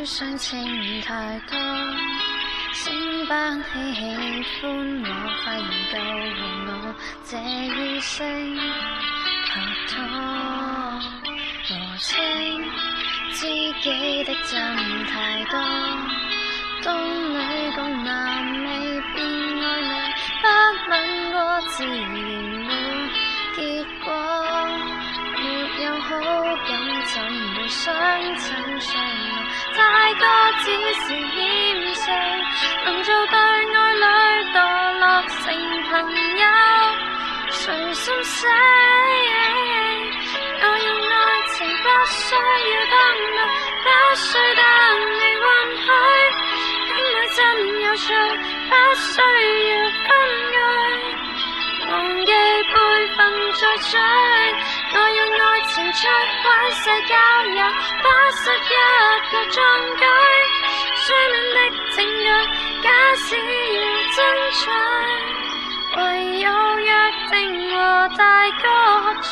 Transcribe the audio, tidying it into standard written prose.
裏常情太多，聲班起喜歡我，發現夠和我這異性拍拖，和稱知己的真太多，當女共男未變愛侶，不吻過自然會結果，沒有好感怎會相親相愛，太多只是掩飾，能做對愛侶墮落成朋友，誰心死？我要愛情不需要登錄，不需等你允許，戀愛真有趣，不需要分居，忘記輩份再追。我要愛情出軌世交友，不失一個壯舉，書面的證據，假使要爭取，唯有約定和大哥追。